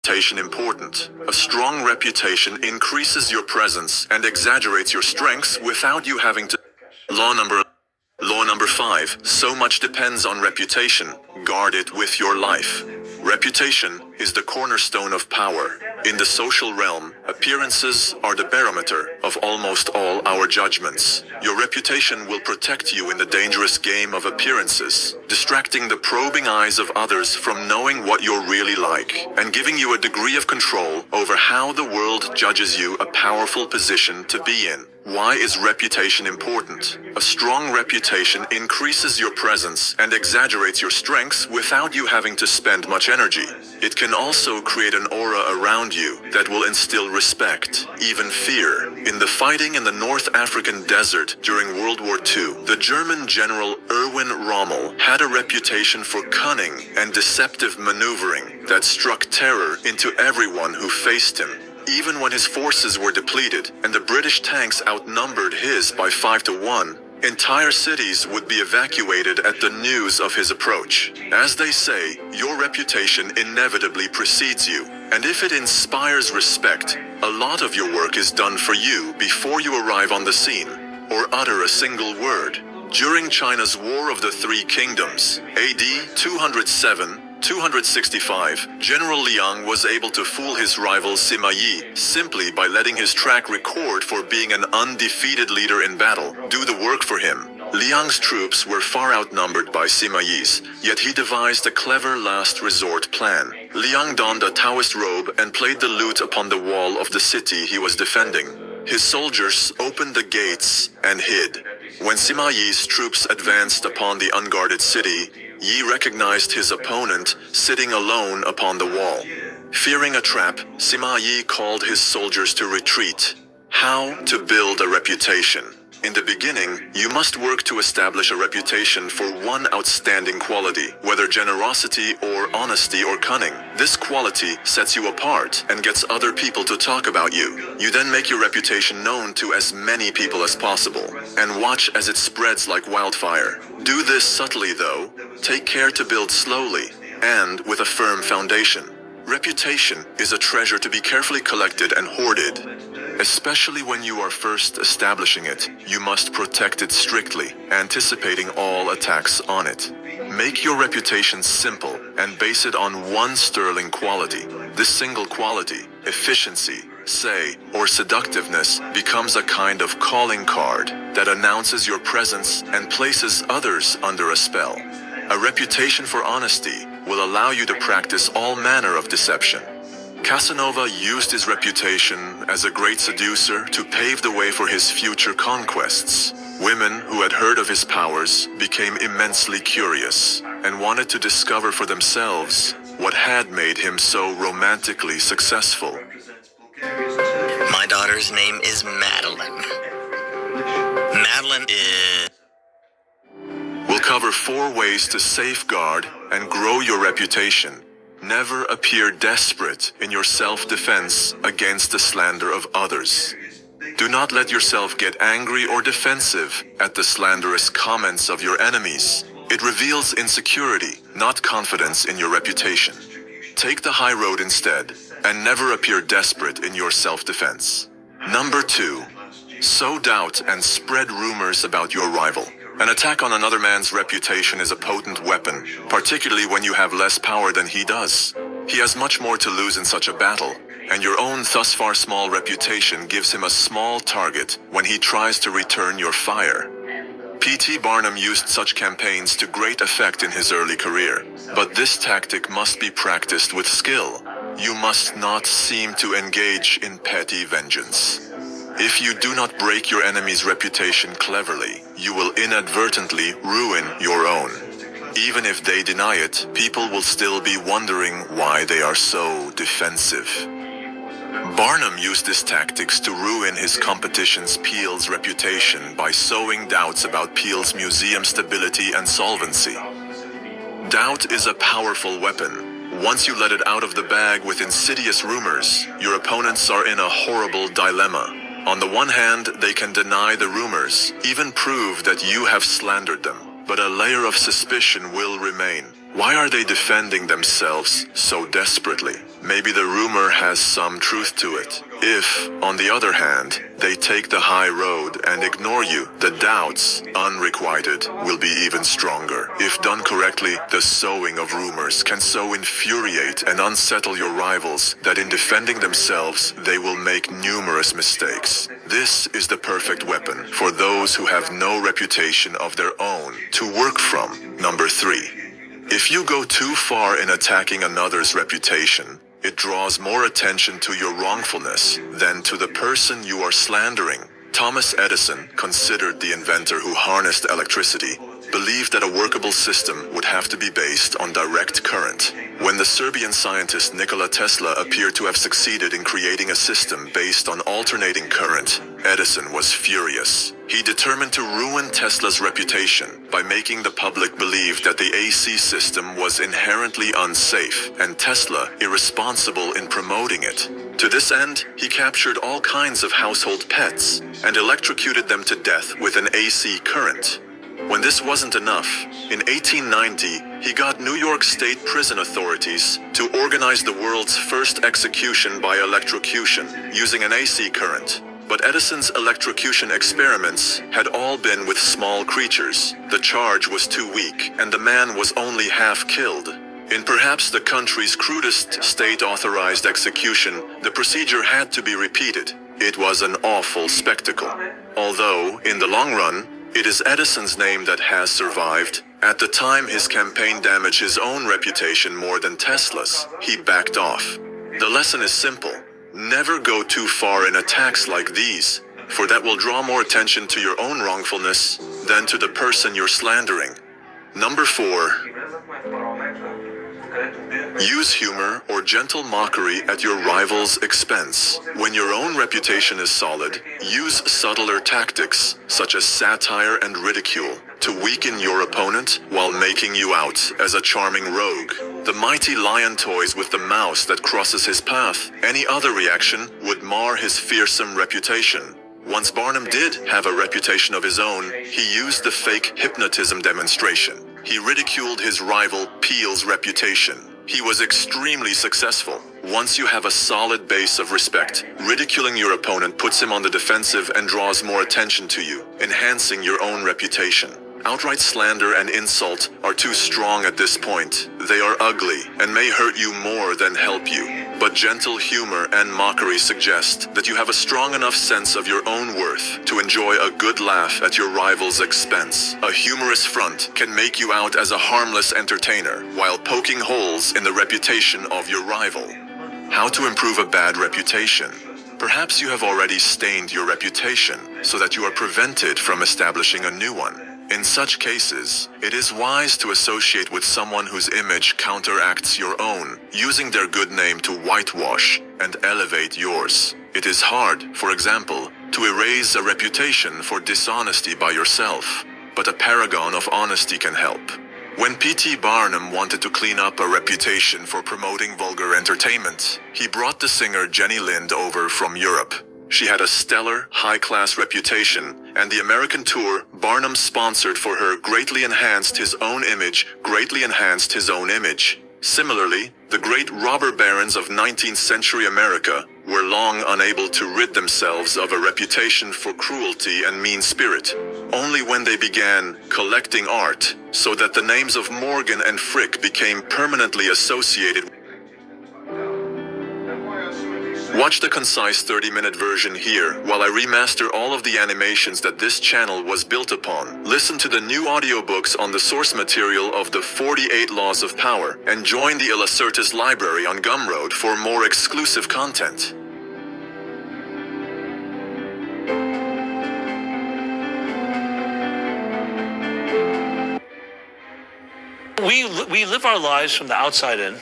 reputation important? A strong reputation increases your presence and exaggerates your strengths without you having to. Law number 5. So much depends on reputation. Guard it with your life. Reputation is the cornerstone of power. In the social realm, appearances are the barometer of almost all our judgments. Your reputation will protect you in the dangerous game of appearances, distracting the probing eyes of others from knowing what you're really like, and giving you a degree of control over how the world judges you, a powerful position to be in. Why is reputation important? A strong reputation increases your presence and exaggerates your strengths without you having to spend much energy. It can also create an aura around you that will instill respect, even fear. In the fighting in the North African desert during World War II, the German general Erwin Rommel had a reputation for cunning and deceptive maneuvering that struck terror into everyone who faced him. Even when his forces were depleted and the British tanks outnumbered his by 5 to 1, entire cities would be evacuated at the news of his approach. As they say, your reputation inevitably precedes you, and if it inspires respect, a lot of your work is done for you before you arrive on the scene, or utter a single word. During China's War of the Three Kingdoms, AD 265, General Liang was able to fool his rival Sima Yi simply by letting his track record for being an undefeated leader in battle do the work for him. Liang's troops were far outnumbered by Sima Yi's, yet he devised a clever last resort plan. Liang donned a Taoist robe and played the lute upon the wall of the city he was defending. His soldiers opened the gates and hid. When Sima Yi's troops advanced upon the unguarded city, Yi recognized his opponent sitting alone upon the wall. Fearing a trap, Sima Yi called his soldiers to retreat. How to build a reputation? In the beginning, you must work to establish a reputation for one outstanding quality, whether generosity or honesty or cunning. This quality sets you apart and gets other people to talk about you. You then make your reputation known to as many people as possible, and watch as it spreads like wildfire. Do this subtly though. Take care to build slowly, and with a firm foundation. Reputation is a treasure to be carefully collected and hoarded. Especially when you are first establishing it, you must protect it strictly, anticipating all attacks on it. Make your reputation simple and base it on one sterling quality. This single quality, efficiency, say, or seductiveness, becomes a kind of calling card that announces your presence and places others under a spell. A reputation for honesty will allow you to practice all manner of deception. Casanova used his reputation as a great seducer to pave the way for his future conquests. Women who had heard of his powers became immensely curious and wanted to discover for themselves what had made him so romantically successful. My daughter's name is Madeline. Madeline is... We'll cover 4 ways to safeguard and grow your reputation. Never appear desperate in your self-defense against the slander of others. Do not let yourself get angry or defensive at the slanderous comments of your enemies. It reveals insecurity, not confidence in your reputation. Take the high road instead, and never appear desperate in your self-defense. Number 2. Sow doubt and spread rumors about your rival. An attack on another man's reputation is a potent weapon, particularly when you have less power than he does. He has much more to lose in such a battle, and your own thus far small reputation gives him a small target when he tries to return your fire. P.T. Barnum used such campaigns to great effect in his early career, but this tactic must be practiced with skill. You must not seem to engage in petty vengeance. If you do not break your enemy's reputation cleverly, you will inadvertently ruin your own. Even if they deny it, people will still be wondering why they are so defensive. Barnum used these tactics to ruin his competition's Peale's reputation by sowing doubts about Peale's museum stability and solvency. Doubt is a powerful weapon. Once you let it out of the bag with insidious rumors, your opponents are in a horrible dilemma. On the one hand, they can deny the rumors, even prove that you have slandered them, but a layer of suspicion will remain. Why are they defending themselves so desperately? Maybe the rumor has some truth to it. If, on the other hand, they take the high road and ignore you, the doubts, unrequited, will be even stronger. If done correctly, the sowing of rumors can so infuriate and unsettle your rivals that in defending themselves, they will make numerous mistakes. This is the perfect weapon for those who have no reputation of their own to work from. Number 3. If you go too far in attacking another's reputation, it draws more attention to your wrongfulness than to the person you are slandering. Thomas Edison, considered the inventor who harnessed electricity, believed that a workable system would have to be based on direct current. When the Serbian scientist Nikola Tesla appeared to have succeeded in creating a system based on alternating current, Edison was furious. He determined to ruin Tesla's reputation by making the public believe that the AC system was inherently unsafe and Tesla irresponsible in promoting it. To this end, he captured all kinds of household pets and electrocuted them to death with an AC current. When this wasn't enough, in 1890, he got New York State prison authorities to organize the world's first execution by electrocution using an AC current. But Edison's electrocution experiments had all been with small creatures. The charge was too weak, and the man was only half killed. In perhaps the country's crudest state-authorized execution, the procedure had to be repeated. It was an awful spectacle. Although, in the long run, it is Edison's name that has survived. At the time his campaign damaged his own reputation more than Tesla's, he backed off. The lesson is simple. Never go too far in attacks like these, for that will draw more attention to your own wrongfulness than to the person you're slandering. Number 4. Use humor or gentle mockery at your rival's expense. When your own reputation is solid, use subtler tactics, such as satire and ridicule, to weaken your opponent while making you out as a charming rogue. The mighty lion toys with the mouse that crosses his path. Any other reaction would mar his fearsome reputation. Once Barnum did have a reputation of his own, he used the fake hypnotism demonstration. He ridiculed his rival Peale's reputation. He was extremely successful. Once you have a solid base of respect, ridiculing your opponent puts him on the defensive and draws more attention to you, enhancing your own reputation. Outright slander and insult are too strong at this point. They are ugly and may hurt you more than help you. But gentle humor and mockery suggest that you have a strong enough sense of your own worth to enjoy a good laugh at your rival's expense. A humorous front can make you out as a harmless entertainer while poking holes in the reputation of your rival. How to improve a bad reputation? Perhaps you have already stained your reputation so that you are prevented from establishing a new one. In such cases, it is wise to associate with someone whose image counteracts your own, using their good name to whitewash and elevate yours. It is hard, for example, to erase a reputation for dishonesty by yourself, but a paragon of honesty can help. When P.T. Barnum wanted to clean up a reputation for promoting vulgar entertainment, he brought the singer Jenny Lind over from Europe. She had a stellar, high-class reputation, and the American tour Barnum sponsored for her greatly enhanced his own image. Similarly, the great robber barons of 19th century America were long unable to rid themselves of a reputation for cruelty and mean spirit. Only when they began collecting art, so that the names of Morgan and Frick became permanently associated. Watch the concise 30-minute version here while I remaster all of the animations that this channel was built upon. Listen to the new audiobooks on the source material of the 48 Laws of Power and join the Ilacertus library on Gumroad for more exclusive content. We live our lives from the outside in.